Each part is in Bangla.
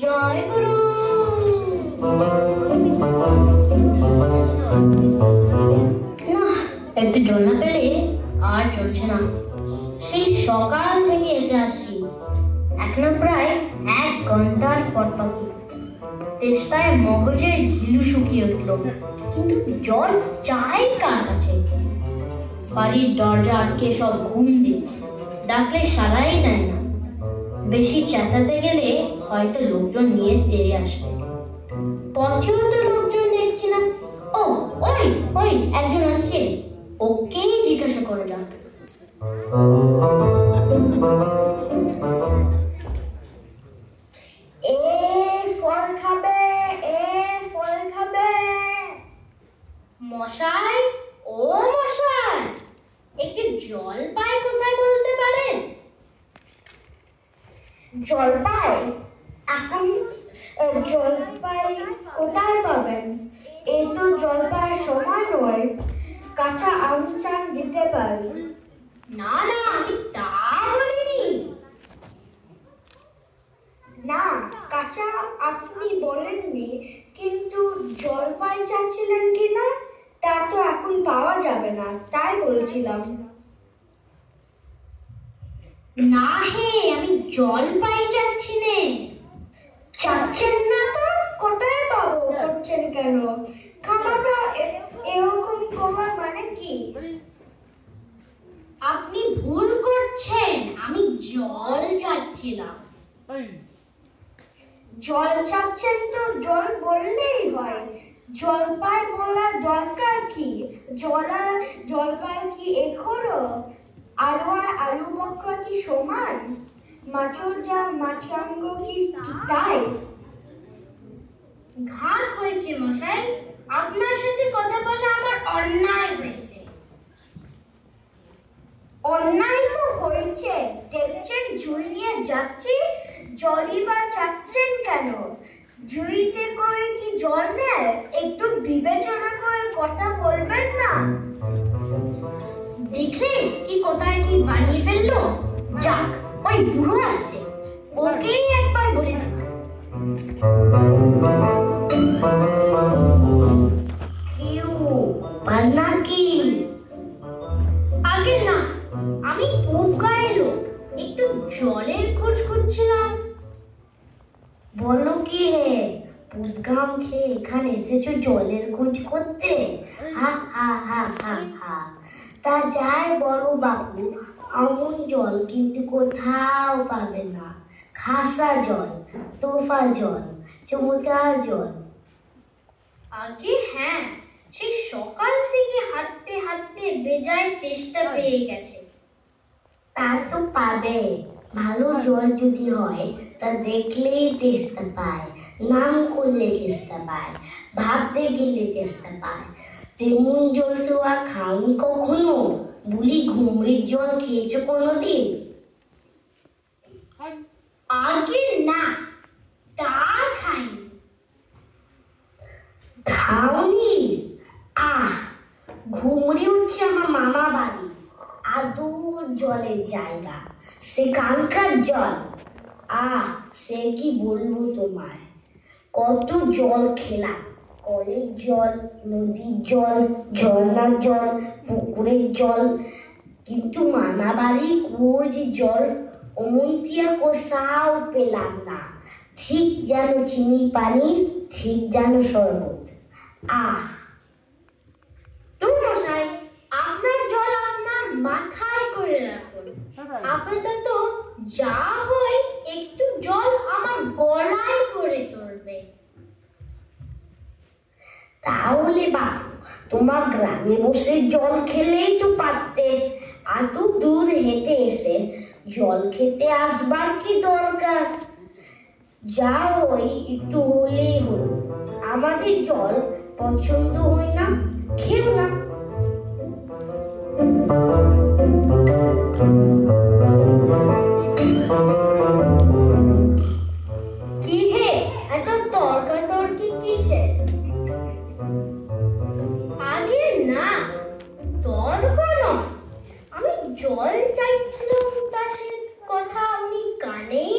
জয় গুরু। না, একটু জল না পেলে আর চলছে না। সেই সকাল থেকে এতে আসছি, এখনো প্রায় 1 ঘন্টার পর পাখি। তেষ্টায় মগজের ঘিলু শুকিয়ে উঠল, কিন্তু জল চাই কার কাছে? বাড়ির দরজা আটকে সব ঘুম দিচ্ছে, ডাকলে সাড়াই দেয় না। বেশি চেঁচাতে গেলে হয়তো লোকজন নিয়ে তেড়ে আসবে। পথেও তো লোকজন দেখছি না। ও ওই ওই একজন আসছে, ওকেই জিজ্ঞাসা করে যাক। মশাই, ও মশাই, একটু জল পাই কোথায় বলতে পারেন? জলপাই? এখন জলপাই কোথায় পাবেন? এই তো জলপাইয়ের সময় নয়, কাঁচা আম চান দিতে পারি। না না, আমি তা বলিনি। না, কাঁচা আপনি বলেননি, কিন্তু জলপাই চাচ্ছিলেন কিনা তা তো এখন পাওয়া যাবে না, তাই বলছিলাম। না হে, আমি জলপাই চাচ্ছি নে। চাচ্ছেন না তো কোথায় পাবো করছেন কেন? খানাটা এরকম করার মানে কি? আপনি ভুল করছেন, আমি জল চাচ্ছিলাম। জল চাচ্ছেন তো জল বললেই হয়, জলপাই বলার দরকার কি? জলপাই কি এখনো আলু আর আলু বক্কা কি সমান? মাছের যা মাছাঙ্গ কি তাই? ঘাত হয়েছে মশাই, আপনার সাথে কথা বলে আমার অন্যায় হয়েছে। অন্যায় তো হয়েছে, দেখছেন ঝুড়ি নিয়ে যাচ্ছি, জলই বা চাচ্ছেন কেন? ঝুড়িতে করে কি জল নেয়? একটু বিবেচনা করে কথা বলবেন না? দেখলে কি কোথায় কি বানিয়ে ফেললো। যাক, ওই বুড়ো আসছে, ওকেই একবার বলে না। কেউ পান্না কি? আগে না, আমি খুব গায়ে লোক, একটু জলের খোঁজ করছিলাম। বলো কি হে, পুটগাম খেয়ে এখানে এসেছো জলের খোঁজ করতে? হা হা হা হা হা। তা যাই বলো বাপু, এমন জল কিন্তু কোথাও পাবে না। খাসা জল, তোফা জল, চমৎকার জল। আগে হ্যাঁ, সেই সকাল থেকে হাঁটতে হাঁটতে বেজায় তেষ্টা পেয়ে গেছে। তা তো পাবে, ভালো জল যদি হয় তা দেখলেই তেষ্টা পায়, নাম করলে তেষ্টা পায়, ভাবতে গেলে তেষ্টা পায়। তেমন জল তো আর খাওনি কখনো? বুলি ঘুমরির জল খেয়েছো কোনোদিন? আগে না, তা খাইনি। খাওনি? আহ, ঘুমরি হচ্ছে আমার মামা বাড়ি, আদর জলের জায়গা, সেখানকার জল আহ, সে কি বলবো তোমায়। কত জল খেলাম, কলের জল, নদীর জল, ঝর্ণার জল, পুকুরের জল, কিন্তু মামা বাড়ির কুয়োর যে জল অমন্তি আর কোথাও পেলাম না। ঠিক যেন চিনি পানি, ঠিক যেন শরবত। আহ, তো মশাই, আপনার জল আপনার মাথায় করে রাখুন। আপাতত যা হয় একটু জল আমার গলায় করে চলবে। তাহলে বাপু, তোমার গ্রামে বসে জল খেলেই তো পারতে, এত দূর হেঁটে এসে জল খেতে আসবার কি দরকার? যা ওই একটু হলেই হলো। আমাদের জল পছন্দ হয় না, খেও না। কি হে, এত তর্কাতর্কি কিসের? আগে না, তর্ক নয়, আমি জল চাইছিলাম, তা সে কথা আপনি কানেই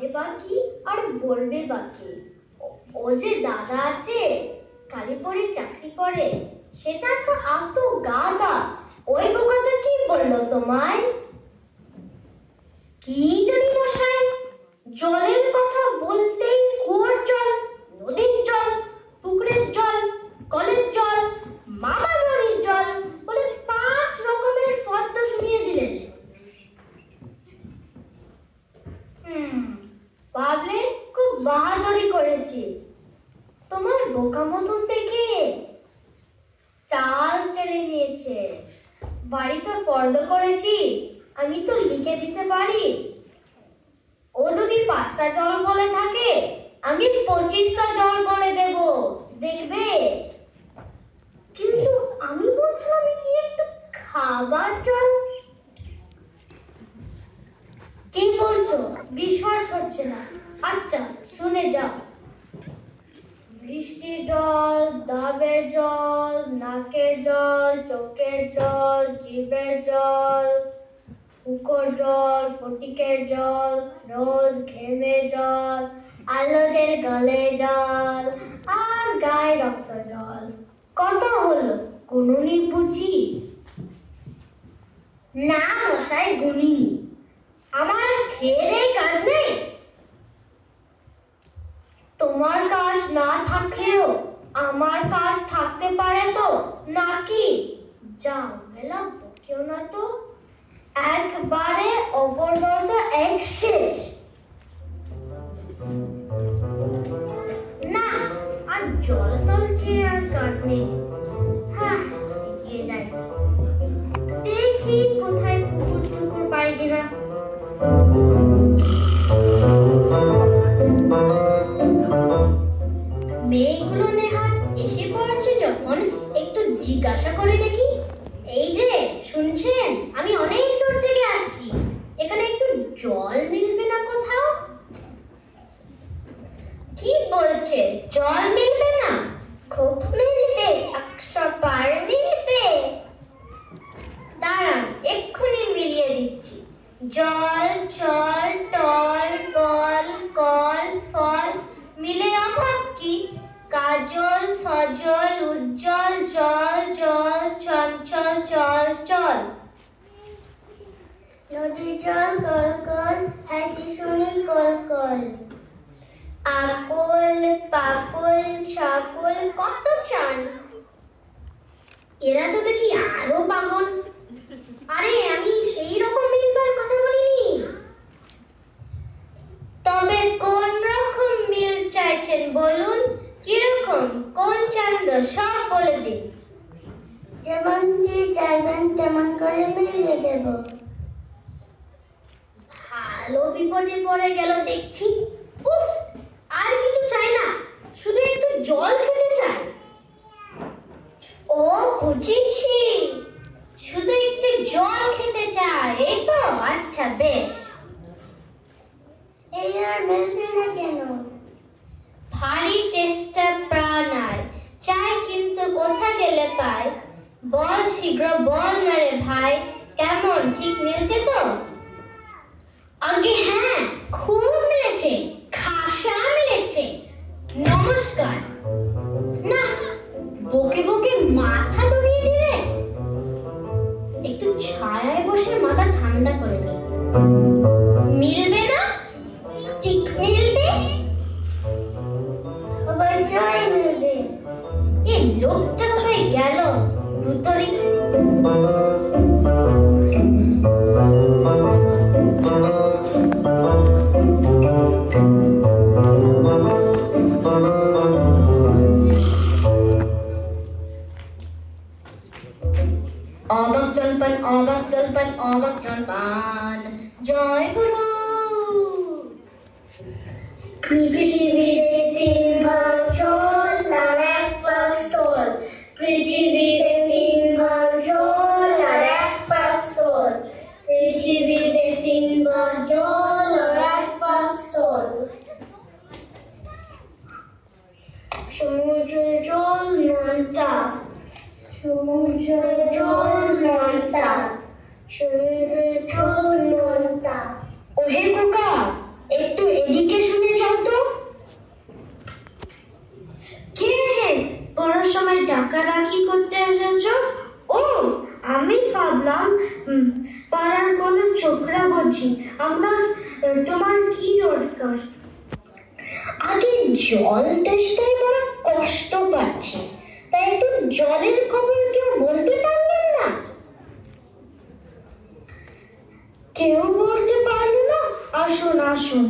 খাবে বাকি আর বলবে বাকি। ও যে দাদা আছে কালীপুরে চাকরি করে, সেটা তো আস্ত গাদা। ওই বোকাটা কি বললো তোমায়? কি জানি মশাই, জলের কথা বলতেই কুয়োর জল, নদীর জল, পুকুরের জল, কলের জল, মামার বাড়ির জল বলে 5 রকমের ফর্দ শুনিয়ে দিলেন। ভাবলে খুব বাহাদুরি করেছি। তোমার বোকা মতন দেখে চাল চেলে নিয়েছে। বাড়িতে ফর্দ করেছি, আমি তো লিখে দিতে পারি। ও যদি 5টা জল বলে থাকে, আমি 25টা জল বলে দেব, দেখবে। কিন্তু আমি বলছিলাম কি একটু খাবার জল। কি বলছো? বিশ্বাস হচ্ছে না? আচ্ছা শুনে যাও। বৃষ্টির জল, ডাবের জল, নাকের জল, চোখের জল, জিভের জল, পুকুর জল, ফটিকের জল, রোজ ঘেমে জল, আলোদের গলে জল, আর গায়ে রক্ত জল। কত হলো? গুনুনি বুঝি? না মশাই, গুনিনি। আমার খেয়ে কাজ নেই। তোমার কাজ না থাকলেও আমার কাজ থাকতে পারে তো নাকি? যাও গেলাম, বকেও না তো। একবারে অপরদরজা এক শেষ। না, আর জল টল চেয়ে আর কাজ নেই। হ্যাঁ, এগিয়ে যাই, দেখি কোথায় পুকুর টুকুর পাই কিনা। মেয়েগুলো নেহাত এসে পড়ছে যখন, একটু জিজ্ঞাসা করে দেখি। এই যে শুনছেন, আমি অনেক দূর থেকে আসছি, এখানে একটু জল মিলবে না কোথাও? কি বলছে? জল মিলবে না? খুব মিলবে, 100 বার মিলবে। দাঁড়ান, এক্ষুনি মিলিয়ে দিচ্ছি। জল, চল, টল, কল, কল, ফল, মিলে অভাব কি? কাজল, সজল, উজ্জ্বল, জল, জল, চঞ্চল, চল, চল। নদী জল, কল, কল, হাসি শুনি, কল, কল। আকুল, পাকুল, ছাকুল, কত চান। এরা তো দেখি আরো পাগল। আরে আমি সেই রকম মিলবার কথা বলিনি। তবে কোন রকম মিল চাইছেন বলুন? কিরকম, কোন চান্দ, সব বলে দিন। যেমন কি চাইবেন তেমন করে মিলিয়ে দেব। ভালো বিপদে পড়ে গেল দেখছি। উফ, আর কিছু চাই না, শুধু একটু জল খেতে চাই। ও বুঝেছি, শুধু একটু জল খেতে চাই, এই তো? আচ্ছা বেশ। এই আর মিলবে না কেন? ভারী টেস্টার প্রাণ আর চাই, কিন্তু কোথা গেলে পাই? বল শীঘ্র বল না রে ভাই, কেমন ঠিক মিলছে তো? আগে হ্যাঁ, খুব মিলেছে, খাসা মিলেছে। নমস্কার। না, বকে বকে মাথা ধরিয়ে দিলে। একটু ছায়ায় বসে মাথা ঠান্ডা করে নি। মিলবে না? ঠিক মিলবে, অবশ্যই মিলবে। এই লোকটা কোথায় গেল? দুতরি অবাক জলপান, অবাক জলপান, অবাক জলপান। জয় গুরু। পৃথিবীতে 3 ভাগ জল আর 1 ভাগ স্থল। পৃথিবীতে 3 ভাগ জল আর 1 ভাগ স্থল। পৃথিবীতে 3 ভাগ জল আর 1 ভাগ স্থল। সমুদ্রের জল নামটা, সমুদ্রের জল নামটা, সমুদ্রের জল নামটা। ওহে খোকা, একটু এদিকে কি দরকার? আগে জল তেষ্টায় বড় কষ্ট পাচ্ছে, তাই একটু জলের খবর কেউ বলতে পারলেন না? কেউ বলতে পারলো না? আসুন আসুন।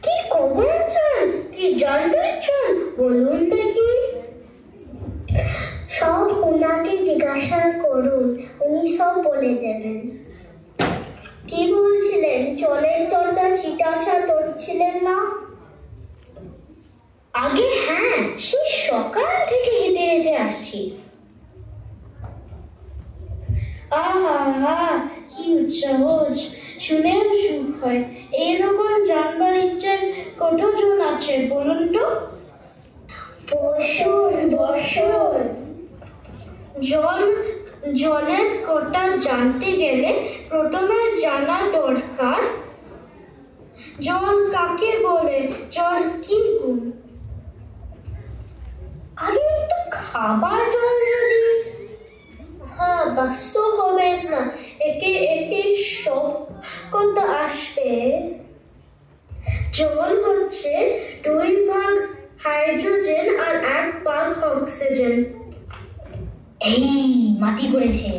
কি খবর চান, কি জানতে চান বলুন দেখি। সব ওনাকে জিজ্ঞাসা করুন, উনি সব বলে দেবেন। কি বলছিলেন? জলের তরটা চিটাসা করছিলেন না? আগে হ্যাঁ, সেই সকাল থেকে হেঁটে হেঁটে আসছি। আহা, কি উৎসাহ! শুনেও সুখ হয়। এইরকম জানবার ইচ্ছে কতজন আছে বলুন তো? বসুন বসুন। জলের কথা জানতে গেলে প্রথমে জানা দরকার জল কাকে বলে, জল কি গুণ। আগে একটু খাবার জল যদি। হ্যাঁ, ব্যস্ত হবেন না, একে একে সব কথা আসবে। জল হচ্ছে 2 ভাগ হাইড্রোজেন আর 1 ভাগ অক্সিজেন। এই মাটি করেছে।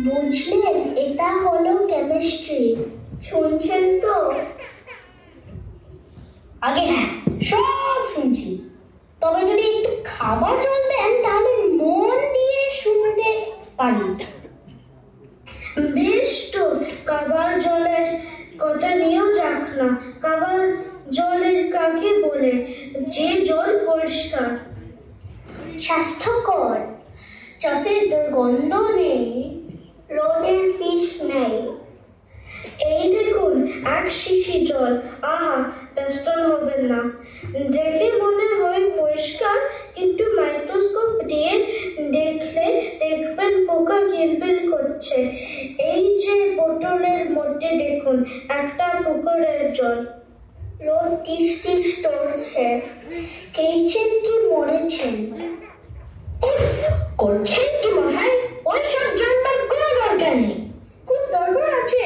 বুঝলেন? এটা হলো কেমিস্ট্রি। শুনছেন তো? আগে হ্যাঁ, সব শুনছি। তবে যদি একটু খাবার জল দেন তাহলে মন দিয়ে শুনতে পারি। বেশ তো, খাবার জলের কথা নিয়েও যাক না। খাবার জলের কাকে বলে? যে জল পরিষ্কার, স্বাস্থ্যকর, যাতে দুর্গন্ধ নেই, রোদের বিষ নেই। এই দেখুন 1 শিশি জল। আহা, ব্যস্ত হবেন না। দেখে মনে হয় পরিষ্কার, কিন্তু মাইক্রোস্কোপ দিয়ে দেখলে দেখবেন পোকা কিলবিল করছে। এই যে বোতলের মধ্যে দেখুন, একটা পুকুরের জল। রোদ টিস টিস করছে। খেয়েছেন কি মরেছেন? করছেন কি মশাই? ওইসব জানবার কোনো দরকার নেই। খুব দরকার আছে,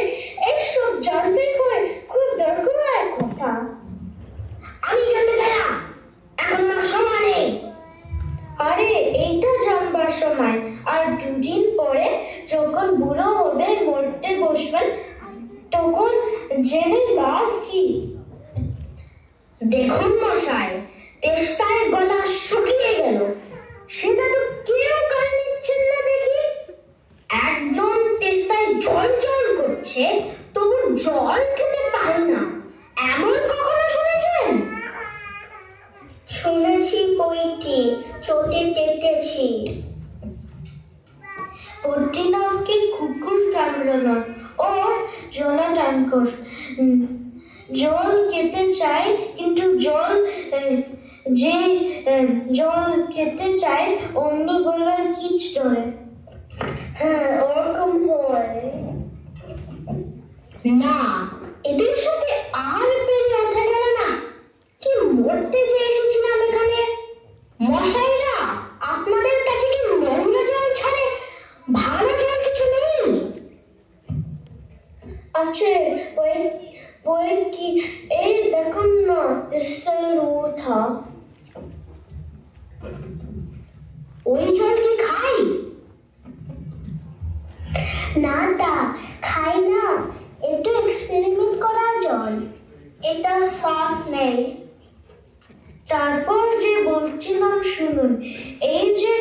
এইসব জানতে হয়, খুব দরকার কথা। আমি জানতে চাই না, এখন আমার সময় নেই। আরে, এইটা জানবার সময়। আর 2 দিন পরে যখন বুড়ো হবে, মরতে বসবেন, তখন জেনে লাভ কি? দেখুন মশাই, তেষ্টায় গলা শুকিয়ে গেল, সেটা তো কেউ কান নিচ্ছেন না দেখি। একজন তেষ্টায় জল জল করছে, তবু জল খেতে পারে না, এমন কখনো শুনেছেন? শুনেছি বইটি, চোটে দেখেছি। বদ্রীনাথকে কুকুর কামড়ানো ওর জলা ট্যাঙ্কর। জল খেতে চায়, কিন্তু জল খেতে চায় অন্য গলার কিচ ধরে। হ্যাঁ, ওরকম হয় না, এদের সাথে আর পেরে ওঠা গেল না। কি মরতে যে এসেছিলাম এখানে। মশাইরা, আপনাদের কাছে কি নোংরা জল ছাড়ে ভালো জল কিছু নেই? আছে, ওই কি, এই দেখুন না, ডিস্টিল ওয়াটার। ওই জল কি খাই? না, তা খাই না, এটা এক্সপেরিমেন্ট করা জল। এটা সাফ নেই। তারপর যে বলছিলাম শুনুন, এই যে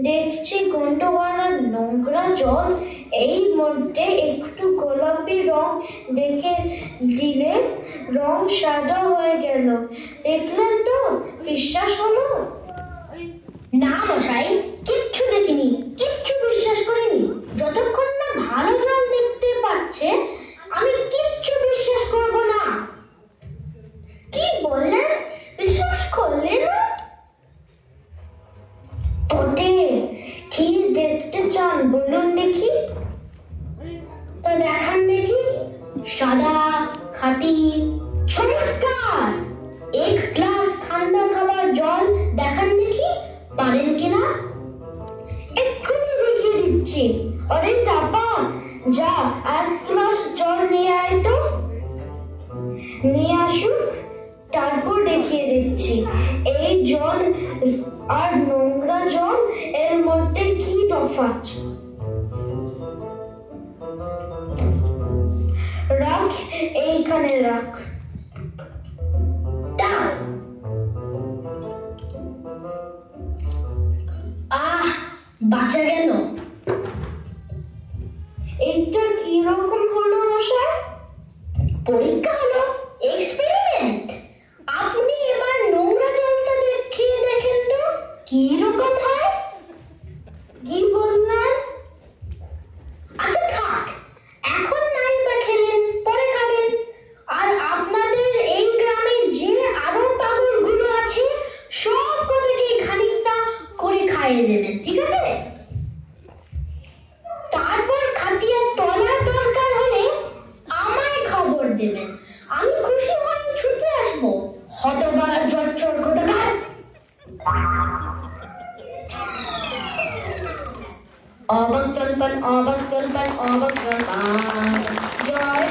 দেখছি গন্ধওয়ালা নোংরা জল, এই মধ্যে একটু গোলাপি রং দেখে দিলে রং সাদা হয়ে গেল। দেখলেন তো? বিশ্বাস হলো? না মশাই, কিচ্ছু দেখিনি, কিচ্ছু বিশ্বাস করিনি। যতক্ষণ না ভালো জল দেখতে পাচ্ছে, আমি কিচ্ছু বিশ্বাস করব না। কি বললেন? বিশ্বাস করলে না? ওতে কি দেখতে চান বলুন দেখি। তো দেখান দেখি। সাদা, খাঁটি, চমৎকার। 1 গ্লাস ঠান্ডা খাবার জল দেখান দেখি, পারেন কিনা। এক্ষুনি দেখিয়ে দিচ্ছি। আরে চাপা, যা 1 গ্লাস জল নিয়ে আয় তো। নিয়ে আসুক, তারপর দেখিয়ে দিচ্ছি এই জল আর নোংরা জল এর মধ্যে কি তফাৎ। রাখ, এইখানে রাখ। বাঁচা গেল। এইটা কি রকম হলো মশাই? পরীক্ষা হলো, এক্সপেরিমেন্ট। আপনি এবার নোংরা জলটা খেয়ে দেখেন তো কি রকম হয়। কি বললেন? আচ্ছা থাক, এখন নাই বা খেলেন, পরে খাবেন। আর আপনাদের এই গ্রামে যে আরো পাগলগুলো আছে সব কটাকে খানিকটা করে খাইয়ে দেবেন, ঠিক আছে? তারপর খাটিয়ে তলা দরকার হলে আমায় খবর দেবেন, আমি খুশি হয়ে ছুটে আসবো। হতবাগা জচ্চর কোথাকার। অবাক জলপান, অবাক জলপান, অবাক জলপান, জয়